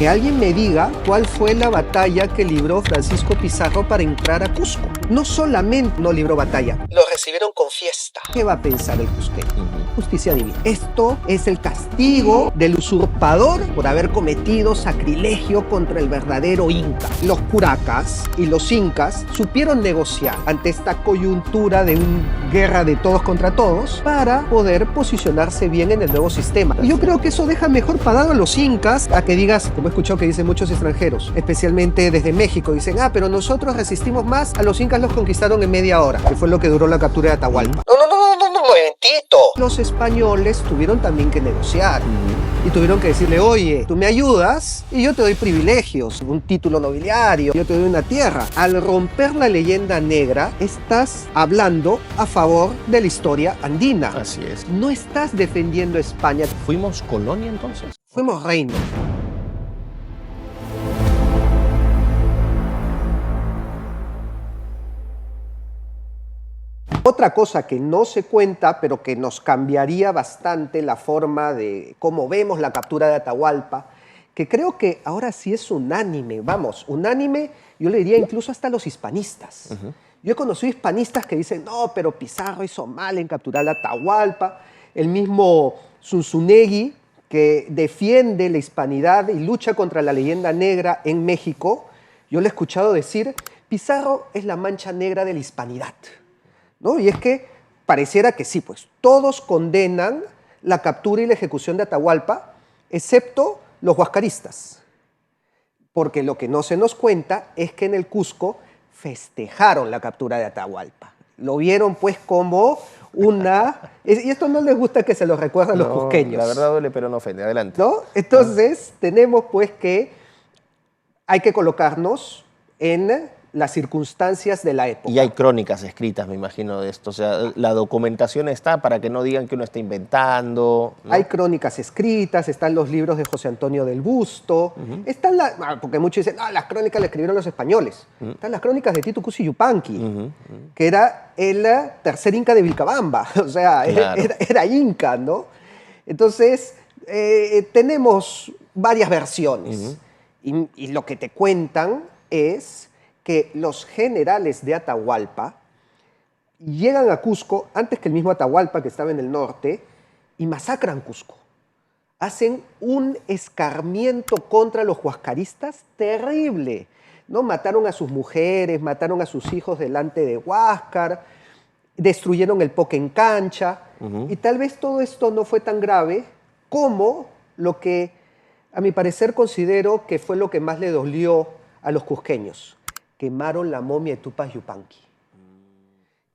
Que alguien me diga cuál fue la batalla que libró Francisco Pizarro para entrar a Cusco. No solamente no libró batalla, lo recibieron con fiesta. ¿Qué va a pensar el cusqueño? Justicia divina. Esto es el castigo del usurpador por haber cometido sacrilegio contra el verdadero Inca. Los curacas y los incas supieron negociar ante esta coyuntura de una guerra de todos contra todos para poder posicionarse bien en el nuevo sistema. Y yo creo que eso deja mejor parado a los incas a que digas, como he escuchado que dicen muchos extranjeros, especialmente desde México, dicen, pero nosotros resistimos más, a los incas los conquistaron en media hora, que fue lo que duró la captura de Atahualpa. No, momentito. Los españoles tuvieron también que negociar. Y tuvieron que decirle, oye, tú me ayudas y yo te doy privilegios, un título nobiliario, yo te doy una tierra. Al romper la leyenda negra, estás hablando a favor de la historia andina. Así es. No estás defendiendo a España. ¿Fuimos colonia entonces? Fuimos reino. Otra cosa que no se cuenta, pero que nos cambiaría bastante la forma de cómo vemos la captura de Atahualpa, que creo que ahora sí es unánime, unánime, yo le diría incluso hasta los hispanistas. Yo he conocido hispanistas que dicen, no, pero Pizarro hizo mal en capturar a Atahualpa, el mismo Zunzunegui, que defiende la hispanidad y lucha contra la leyenda negra en México, yo le he escuchado decir, Pizarro es la mancha negra de la hispanidad. ¿No? Y es que pareciera que sí, pues todos condenan la captura y la ejecución de Atahualpa, excepto los huascaristas. Porque lo que no se nos cuenta es que en el Cusco festejaron la captura de Atahualpa. Lo vieron pues como una... Y esto no les gusta que se lo recuerden los cusqueños. La verdad duele, pero no ofende. Adelante. ¿No? Entonces tenemos pues que hay que colocarnos en las circunstancias de la época. Y hay crónicas escritas, me imagino, de esto. O sea, la documentación está para que no digan que uno está inventando, ¿no? Hay crónicas escritas, están los libros de José Antonio del Busto, están porque muchos dicen, las crónicas las escribieron los españoles. Están las crónicas de Titu Cusi Yupanqui, que era el tercer inca de Vilcabamba, o sea, claro, era inca, ¿no? Entonces, tenemos varias versiones, y lo que te cuentan es que los generales de Atahualpa llegan a Cusco antes que el mismo Atahualpa, que estaba en el norte, y masacran Cusco. Hacen un escarmiento contra los huascaristas terrible, ¿no? Mataron a sus mujeres, mataron a sus hijos delante de Huáscar, destruyeron el Poque Cancha, y tal vez todo esto no fue tan grave como lo que, a mi parecer, considero que fue lo que más le dolió a los cusqueños. Quemaron la momia de Tupac Yupanqui.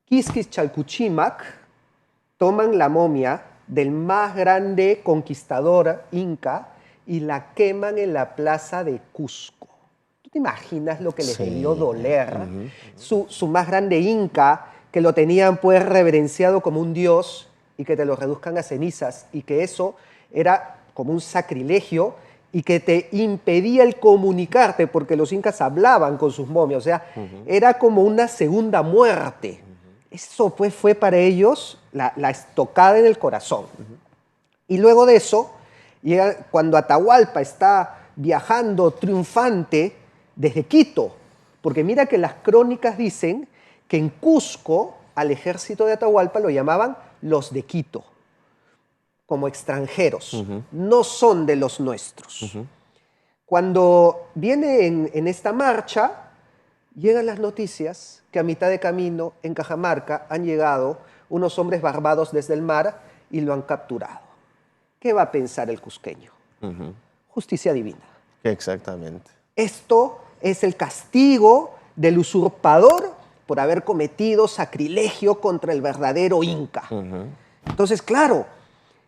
Quisquis Chalcuchimac toman la momia del más grande conquistador inca y la queman en la plaza de Cusco. ¿Tú te imaginas lo que les debió doler? Su más grande inca, que lo tenían pues reverenciado como un dios y que te lo reduzcan a cenizas y que eso era como un sacrilegio y que te impedía el comunicarte porque los incas hablaban con sus momias, o sea, era como una segunda muerte. Eso pues fue para ellos la estocada en el corazón. Y luego de eso, cuando Atahualpa está viajando triunfante desde Quito, porque mira que las crónicas dicen que en Cusco al ejército de Atahualpa lo llamaban los de Quito, como extranjeros, no son de los nuestros. Cuando viene en esta marcha, llegan las noticias que a mitad de camino en Cajamarca han llegado unos hombres barbados desde el mar y lo han capturado. ¿Qué va a pensar el cusqueño? Justicia divina. Exactamente. Esto es el castigo del usurpador por haber cometido sacrilegio contra el verdadero Inca. Entonces, claro,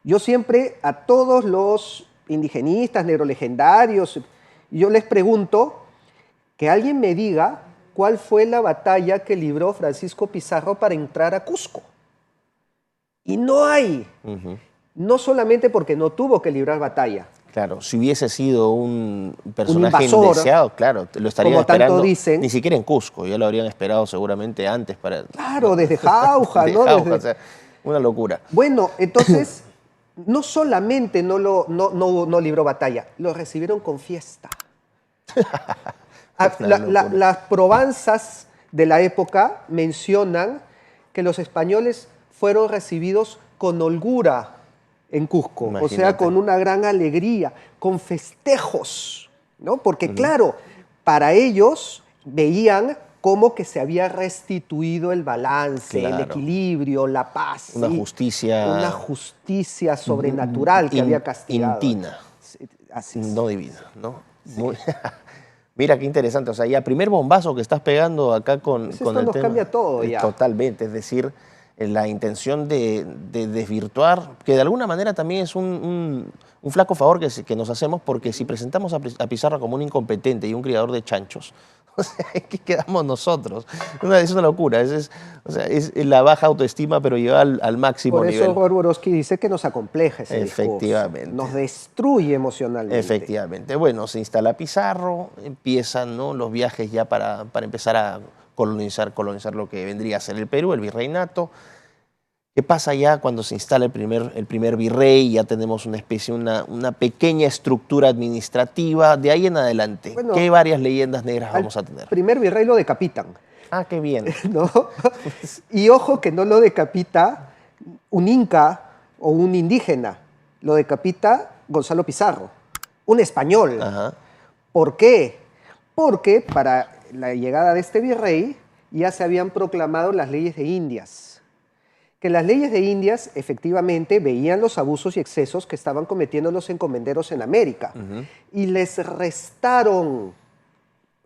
yo siempre a todos los indigenistas, negrolegendarios, yo les pregunto que alguien me diga cuál fue la batalla que libró Francisco Pizarro para entrar a Cusco. Y no hay. No solamente porque no tuvo que librar batalla. Claro, si hubiese sido un personaje indeseado, claro, lo estarían como esperando. Tanto dicen, ni siquiera en Cusco, ya lo habrían esperado seguramente antes para... Claro, desde Jauja, ¿no? Jauja, o sea, una locura. Bueno, entonces, no solamente no libró batalla, lo recibieron con fiesta. Las probanzas de la época mencionan que los españoles fueron recibidos con holgura en Cusco, Imagínate. o sea, con una gran alegría, con festejos, ¿no? Porque claro, para ellos veían cómo que se había restituido el balance, el equilibrio, la paz. Una justicia... Una justicia sobrenatural que había castigado. Intina. Sí, así es. No divina, ¿no? Sí. Mira qué interesante. O sea, ya primer bombazo que estás pegando acá con Esto el nos tema. cambia todo ya. Totalmente. Es decir, la intención de desvirtuar, que de alguna manera también es un flaco favor que nos hacemos, porque si presentamos a Pizarro como un incompetente y un criador de chanchos, o sea, ¿qué quedamos nosotros? Es una locura. Es la baja autoestima, pero lleva al máximo nivel. Por eso Borborowski dice que nos acompleja ese Efectivamente. discurso. Nos destruye emocionalmente. Efectivamente. Bueno, se instala Pizarro, empiezan, ¿no?, los viajes ya para empezar a colonizar lo que vendría a ser el Perú, el virreinato. ¿Qué pasa ya cuando se instala el primer virrey? Ya tenemos una especie, una pequeña estructura administrativa. De ahí en adelante, Bueno, ¿qué varias leyendas negras vamos a tener? Primer virrey lo decapitan. Ah, qué bien. ¿No? Y ojo que no lo decapita un inca o un indígena, lo decapita Gonzalo Pizarro, un español. Ajá. ¿Por qué? Porque para la llegada de este virrey ya se habían proclamado las leyes de Indias. Que las leyes de Indias efectivamente veían los abusos y excesos que estaban cometiendo los encomenderos en América y les restaron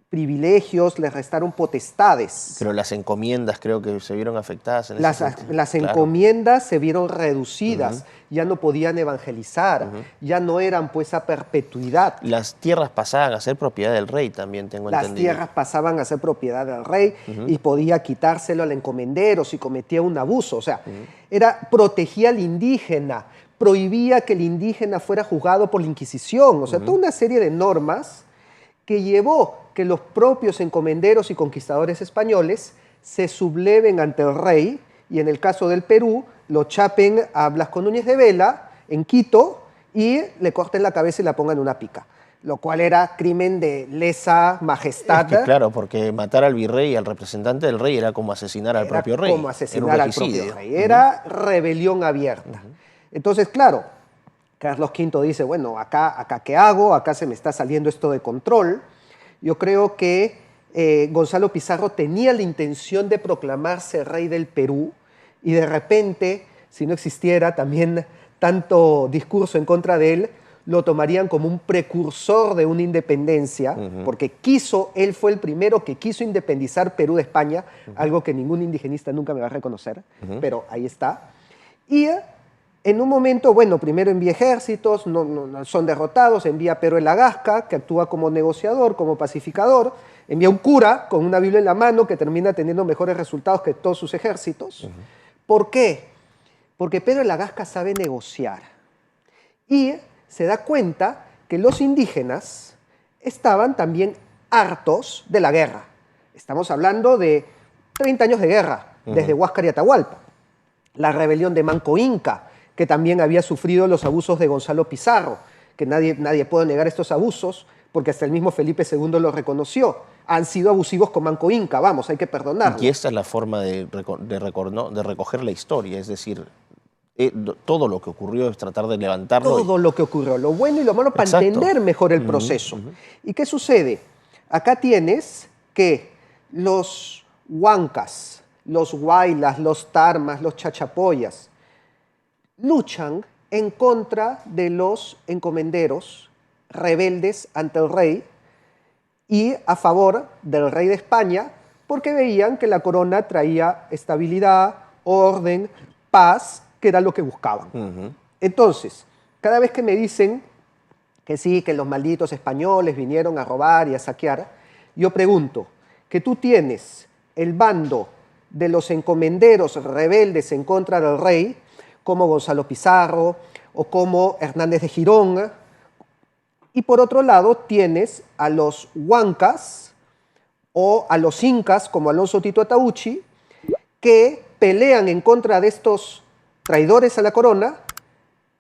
privilegios, les restaron potestades. Pero las encomiendas creo que se vieron afectadas en Las ese sentido. Claro. encomiendas se vieron reducidas, ya no podían evangelizar, ya no eran pues a perpetuidad. Las tierras pasaban a ser propiedad del rey también, tengo entendido. Las tierras pasaban a ser propiedad del rey y podía quitárselo al encomendero si cometía un abuso. O sea, protegía al indígena, prohibía que el indígena fuera juzgado por la Inquisición. O sea, toda una serie de normas que llevó que los propios encomenderos y conquistadores españoles se subleven ante el rey y en el caso del Perú lo chapen a Blasco Núñez de Vela en Quito y le corten la cabeza y la pongan en una pica, lo cual era crimen de lesa majestad. Es que, claro, porque matar al virrey y al representante del rey era como asesinar al propio rey. Como asesinar al propio rey. Era rebelión abierta. Entonces, claro, Carlos V dice, bueno, acá ¿qué hago? Acá se me está saliendo esto de control. Yo creo que Gonzalo Pizarro tenía la intención de proclamarse rey del Perú y de repente, si no existiera también tanto discurso en contra de él, lo tomarían como un precursor de una independencia, porque él fue el primero que quiso independizar Perú de España, algo que ningún indigenista nunca me va a reconocer, pero ahí está. Y en un momento, bueno, primero envía ejércitos, no son derrotados, envía a Pero de la Gasca, que actúa como negociador, como pacificador, envía un cura con una Biblia en la mano que termina teniendo mejores resultados que todos sus ejércitos. ¿Por qué? Porque Pedro de la Gasca sabe negociar y se da cuenta que los indígenas estaban también hartos de la guerra. Estamos hablando de 30 años de guerra, desde Huáscar y Atahualpa. La rebelión de Manco Inca, que también había sufrido los abusos de Gonzalo Pizarro, que nadie puede negar estos abusos, porque hasta el mismo Felipe II lo reconoció. Han sido abusivos con Manco Inca, vamos, hay que perdonarlo. Y esta es la forma de recoger la historia, es decir, todo lo que ocurrió es tratar de levantarlo. Todo lo que ocurrió, lo bueno y lo malo, para entender mejor el proceso. ¿Y qué sucede? Acá tienes que los huancas, los huaylas, los tarmas, los chachapoyas, luchan en contra de los encomenderos rebeldes ante el rey y a favor del rey de España, porque veían que la corona traía estabilidad, orden, paz, que era lo que buscaban. Entonces, cada vez que me dicen que sí, que los malditos españoles vinieron a robar y a saquear, yo pregunto, que tú tienes el bando de los encomenderos rebeldes en contra del rey, como Gonzalo Pizarro o como Hernández de Girón, y por otro lado tienes a los huancas o a los incas como Alonso Tito que pelean en contra de estos traidores a la corona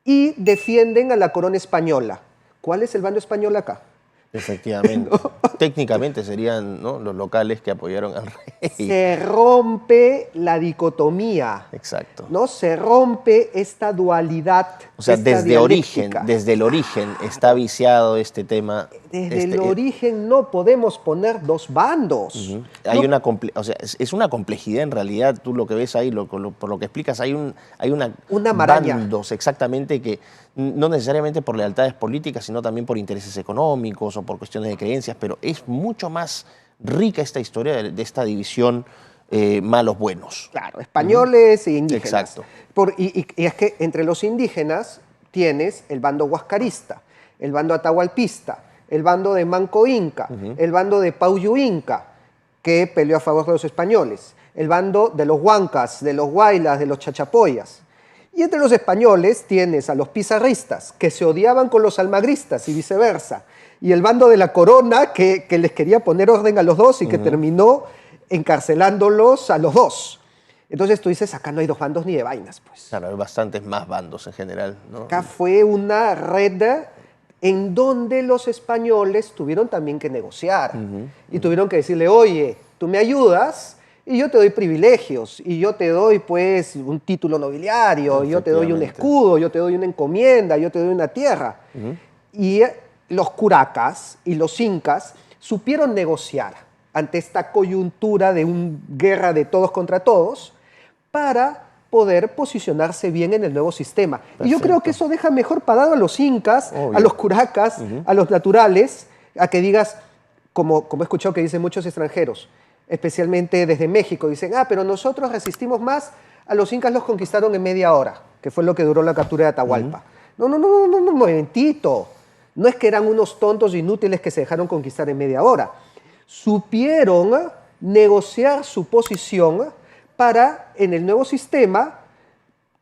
y defienden a la corona española. ¿Cuál es el bando español acá? Efectivamente. Técnicamente serían, ¿no?, los locales que apoyaron al rey. Se rompe la dicotomía. Exacto. ¿No? Se rompe esta dualidad. O sea, esta desde el origen está viciado este tema. Desde el origen no podemos poner dos bandos. Hay No, o sea, es una complejidad en realidad. Tú lo que ves ahí, por lo que explicas, hay una maraña. bandos exactamente que no necesariamente por lealtades políticas, sino también por intereses económicos o por cuestiones de creencias, pero es mucho más rica esta historia de esta división malos-buenos. Claro, españoles e indígenas. Exacto. Y es que entre los indígenas tienes el bando huascarista, el bando atahualpista, el bando de Manco Inca, el bando de Pauyu Inca, que peleó a favor de los españoles, el bando de los huancas, de los huaylas, de los chachapoyas. Y entre los españoles tienes a los pizarristas, que se odiaban con los almagristas y viceversa, y el bando de la corona, que les quería poner orden a los dos y que terminó encarcelándolos a los dos. Entonces tú dices, acá no hay dos bandos ni de vainas, pues. Claro, hay bastantes más bandos en general, ¿no? Acá fue una red en donde los españoles tuvieron también que negociar y tuvieron que decirle, oye, tú me ayudas y yo te doy privilegios y yo te doy pues un título nobiliario, yo te doy un escudo, yo te doy una encomienda, yo te doy una tierra. Y los curacas y los incas supieron negociar ante esta coyuntura de una guerra de todos contra todos para poder posicionarse bien en el nuevo sistema. Perfecto. Y yo creo que eso deja mejor parado a los incas, obvio, a los curacas, a los naturales, a que digas, como he escuchado que dicen muchos extranjeros, especialmente desde México, dicen, pero nosotros resistimos más, a los incas los conquistaron en media hora, que fue lo que duró la captura de Atahualpa. No, un momentito. No es que eran unos tontos inútiles que se dejaron conquistar en media hora. Supieron negociar su posición para, en el nuevo sistema,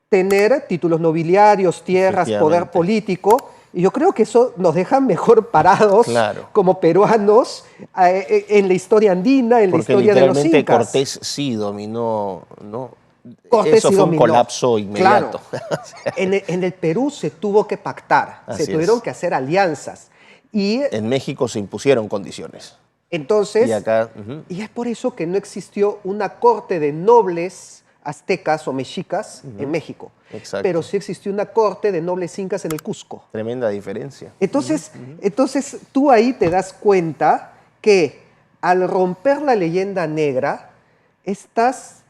tener títulos nobiliarios, tierras, poder político. Y yo creo que eso nos deja mejor parados como peruanos en la historia andina, en la historia de los incas. Porque Cortés sí dominó, ¿no? Eso fue un colapso inmediato. Claro. En el Perú se tuvo que pactar, se tuvieron que hacer alianzas. Y en México se impusieron condiciones. Entonces, y acá, y es por eso que no existió una corte de nobles aztecas o mexicas en México. Exacto. Pero sí existió una corte de nobles incas en el Cusco. Tremenda diferencia. Entonces, entonces tú ahí te das cuenta que al romper la leyenda negra, estás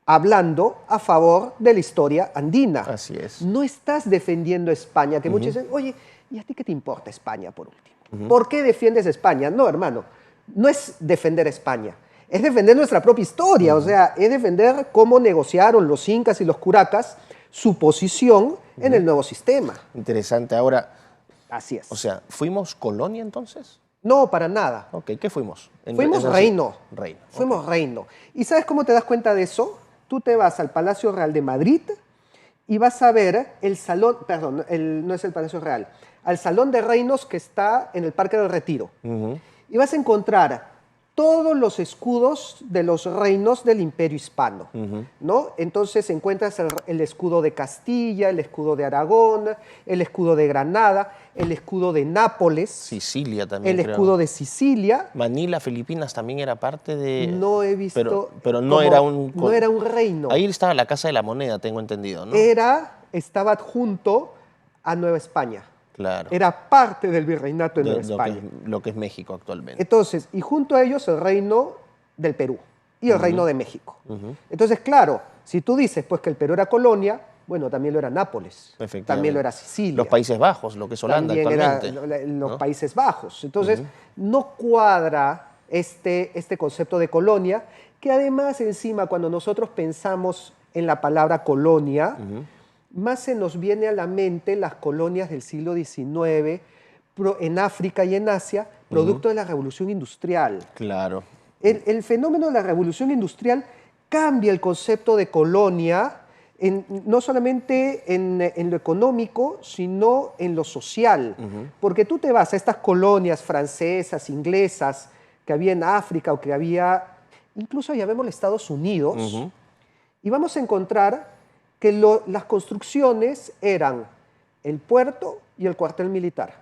hablando a favor de la historia andina. Así es. No estás defendiendo España, que muchos dicen, oye, ¿y a ti qué te importa España por último? ¿Por qué defiendes España? No, hermano, no es defender España, es defender nuestra propia historia, o sea, es defender cómo negociaron los incas y los curacas su posición en el nuevo sistema. Interesante. Ahora, así es. O sea, ¿fuimos colonia entonces? No, para nada. Ok, ¿qué fuimos? Fuimos reino. Reino. Fuimos reino. ¿Y sabes cómo te das cuenta de eso? Tú te vas al Palacio Real de Madrid y vas a ver el salón, perdón, no es el Palacio Real, al Salón de Reinos que está en el Parque del Retiro. Y vas a encontrar todos los escudos de los reinos del Imperio Hispano, ¿no? Entonces encuentras el escudo de Castilla, el escudo de Aragón, el escudo de Granada, el escudo de Nápoles. Sicilia también, el escudo de Sicilia. Manila, Filipinas también era parte de... No he visto... Pero no era un... No era un reino. Ahí estaba la Casa de la Moneda, tengo entendido, ¿no? Estaba adjunto a Nueva España. Claro. Era parte del virreinato de Nueva España. Lo que es México actualmente. Entonces, y junto a ellos el reino del Perú y el reino de México. Entonces, claro, si tú dices pues que el Perú era colonia, bueno, también lo era Nápoles, también lo era Sicilia. Los Países Bajos, lo que es Holanda también actualmente. Era los Países Bajos. Entonces, no cuadra este concepto de colonia, que además encima cuando nosotros pensamos en la palabra colonia, más se nos viene a la mente las colonias del siglo XIX en África y en Asia, producto de la Revolución Industrial. Claro. El fenómeno de la Revolución Industrial cambia el concepto de colonia, no solamente en lo económico, sino en lo social. Porque tú te vas a estas colonias francesas, inglesas, que había en África o que había, incluso ya vemos Estados Unidos, y vamos a encontrar que las construcciones eran el puerto y el cuartel militar.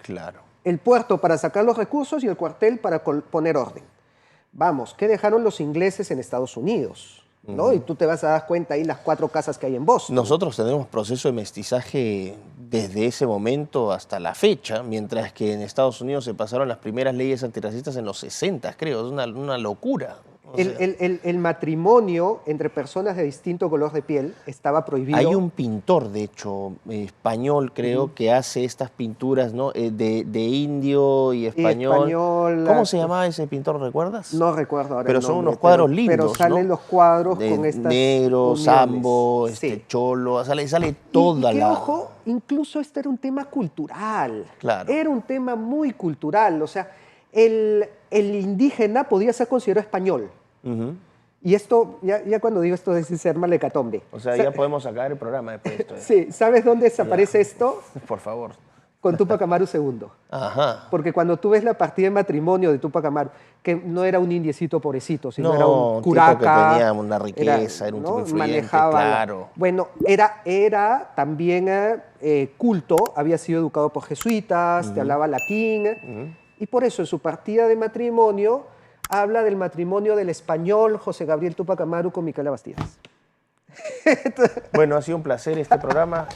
Claro. El puerto para sacar los recursos y el cuartel para poner orden. Vamos, ¿qué dejaron los ingleses en Estados Unidos? ¿No? Y tú te vas a dar cuenta ahí las 4 casas que hay en Boston. Nosotros tenemos proceso de mestizaje desde ese momento hasta la fecha, mientras que en Estados Unidos se pasaron las primeras leyes antirracistas en los 60, creo. Es una locura. O sea, El matrimonio entre personas de distinto color de piel estaba prohibido. hay un pintor, de hecho, español, creo, que hace estas pinturas, ¿no? De indio y español. ¿Cómo se llamaba ese pintor, recuerdas? No recuerdo ahora Pero el son nombre, unos cuadros pero lindos, salen ¿no? los cuadros De con estas negro, uniones. sambo, Sí. cholo, sale toda y que, la... ojo, incluso este era un tema cultural. Claro. Era un tema muy cultural. O sea, el indígena podía ser considerado español. Ujú. Y esto, ya cuando digo esto, es ser mal hecatombe. O sea, ya podemos sacar el programa después de esto. Sí, ¿sabes dónde desaparece esto? Por favor. Con Túpac Amaru II. Ajá. Porque cuando tú ves la partida de matrimonio de Túpac Amaru, que no era un indiecito pobrecito, sino era un tipo curaca. que tenía una riqueza, era un tipo influyente, manejaba, claro. Bueno, era también culto, había sido educado por jesuitas, te hablaba latín, y por eso en su partida de matrimonio habla del matrimonio del español José Gabriel Túpac Amaru con Micaela Bastidas. Bueno, ha sido un placer este programa.